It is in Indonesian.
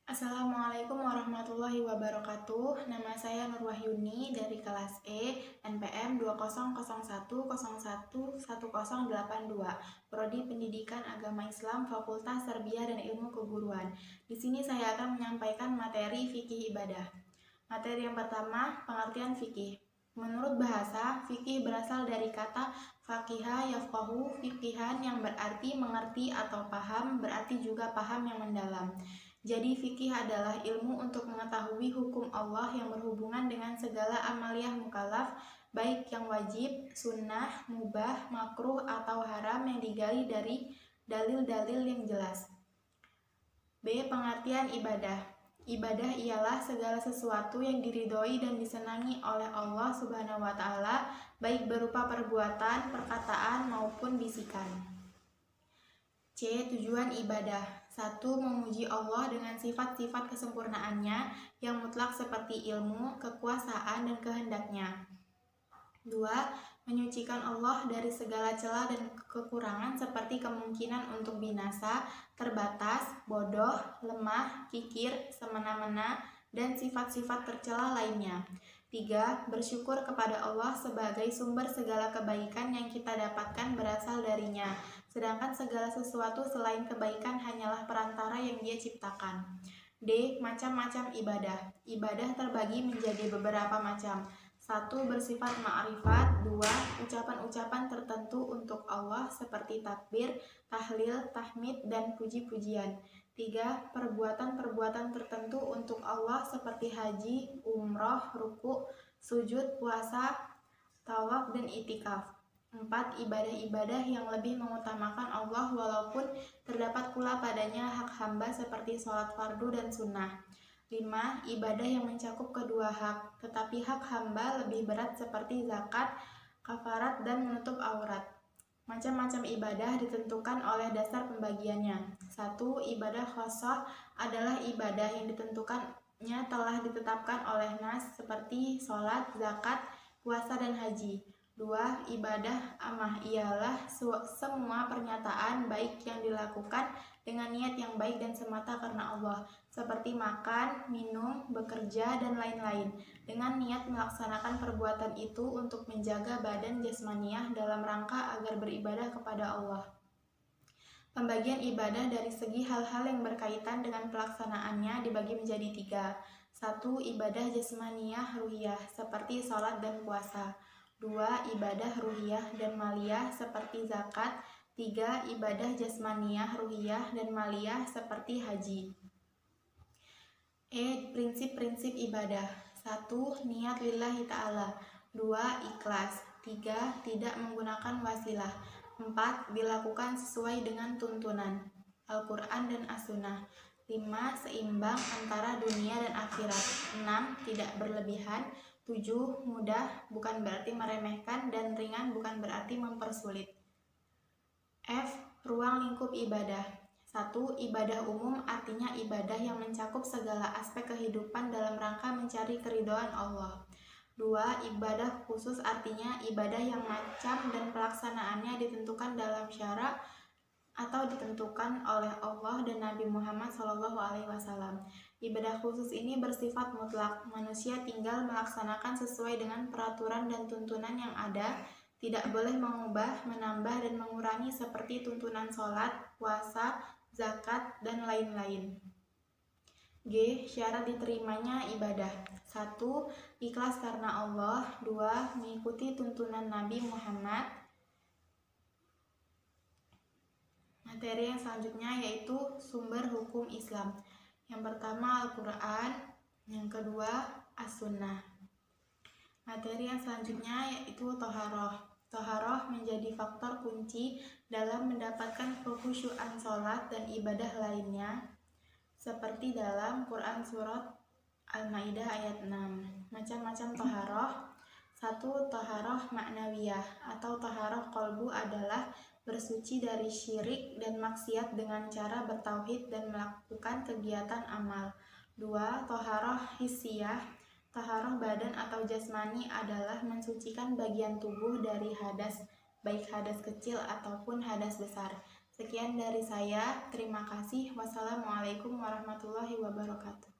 Assalamualaikum warahmatullahi wabarakatuh. Nama saya Nur Wahyuni dari kelas E, NPM 2001011082, Prodi Pendidikan Agama Islam, Fakultas Tarbiyah dan Ilmu Keguruan. Di sini saya akan menyampaikan materi fikih ibadah. Materi yang pertama, pengertian fikih. Menurut bahasa, fikih berasal dari kata faqiha yafqahu, fiqihan yang berarti mengerti atau paham, berarti juga paham yang mendalam. Jadi fikih adalah ilmu untuk mengetahui hukum Allah yang berhubungan dengan segala amaliyah mukallaf, baik yang wajib, sunnah, mubah, makruh, atau haram yang digali dari dalil-dalil yang jelas. B. Pengertian ibadah. Ibadah ialah segala sesuatu yang diridhoi dan disenangi oleh Allah Subhanahu wa Ta'ala, baik berupa perbuatan, perkataan, maupun bisikan. C. Tujuan ibadah. 1. Memuji Allah dengan sifat-sifat kesempurnaannya yang mutlak seperti ilmu, kekuasaan, dan kehendaknya. 2. Menyucikan Allah dari segala celah dan kekurangan seperti kemungkinan untuk binasa, terbatas, bodoh, lemah, kikir, semena-mena, dan sifat-sifat tercela lainnya. 3. Bersyukur kepada Allah sebagai sumber segala kebaikan yang kita dapatkan berasal darinya, sedangkan segala sesuatu selain kebaikan hanyalah perantara yang Dia ciptakan. D. Macam-macam ibadah. Ibadah terbagi menjadi beberapa macam. 1. Bersifat ma'rifat. 2. Ucapan-ucapan tertentu untuk Allah seperti takbir, tahlil, tahmid, dan puji-pujian. 3. Perbuatan-perbuatan tertentu untuk Allah seperti haji, umroh, ruku, sujud, puasa, tawaf, dan itikaf. 4. Ibadah-ibadah yang lebih mengutamakan Allah walaupun terdapat pula padanya hak hamba seperti sholat fardu dan sunnah. 5. Ibadah yang mencakup kedua hak, tetapi hak hamba lebih berat seperti zakat, kafarat, dan menutup aurat. Macam-macam ibadah ditentukan oleh dasar pembagiannya. 1. Ibadah khosoh adalah ibadah yang ditentukannya telah ditetapkan oleh nas seperti sholat, zakat, puasa, dan haji. 2. Ibadah amah ialah semua pernyataan baik yang dilakukan dengan niat yang baik dan semata karena Allah, seperti makan, minum, bekerja, dan lain-lain, dengan niat melaksanakan perbuatan itu untuk menjaga badan jasmaniah dalam rangka agar beribadah kepada Allah. Pembagian ibadah dari segi hal-hal yang berkaitan dengan pelaksanaannya dibagi menjadi 3. 1. Ibadah jasmaniah ruhiyah seperti sholat dan puasa. 2. Ibadah ruhiyah dan maliyah seperti zakat. 3. Ibadah jasmaniah ruhiyah dan maliyah seperti haji. E. Prinsip-prinsip ibadah. 1. Niat lillahi ta'ala. 2. Ikhlas. 3. Tidak menggunakan wasilah. 4. Dilakukan sesuai dengan tuntunan Al-Quran dan As-Sunnah. 5. Seimbang antara dunia dan akhirat. 6. Tidak berlebihan. 7. Mudah bukan berarti meremehkan, dan ringan bukan berarti mempersulit. F. Ruang lingkup ibadah. 1. Ibadah umum artinya ibadah yang mencakup segala aspek kehidupan dalam rangka mencari keridhaan Allah. 2. Ibadah khusus artinya ibadah yang macam dan pelaksanaannya ditentukan dalam syara atau ditentukan oleh Allah dan Nabi Muhammad SAW. Ibadah khusus ini bersifat mutlak, manusia tinggal melaksanakan sesuai dengan peraturan dan tuntunan yang ada, tidak boleh mengubah, menambah, dan mengurangi seperti tuntunan sholat, puasa, zakat, dan lain-lain. G. Syarat diterimanya ibadah. 1. Ikhlas karena Allah. 2. Mengikuti tuntunan Nabi Muhammad. Materi yang selanjutnya yaitu sumber hukum Islam. Yang pertama Al-Quran, yang kedua As-Sunnah. Materi yang selanjutnya yaitu Toharoh. Toharoh menjadi faktor kunci dalam mendapatkan kekhusyuan sholat dan ibadah lainnya, seperti dalam Quran Surat Al-Ma'idah ayat 6. Macam-macam toharoh. 1. Toharoh maknawiyah atau toharoh kolbu adalah bersuci dari syirik dan maksiat dengan cara bertauhid dan melakukan kegiatan amal. 2. Toharoh hissiyah. Toharoh badan atau jasmani adalah mensucikan bagian tubuh dari hadas, baik hadas kecil ataupun hadas besar, Sekian dari saya, terima kasih. Wassalamualaikum warahmatullahi wabarakatuh.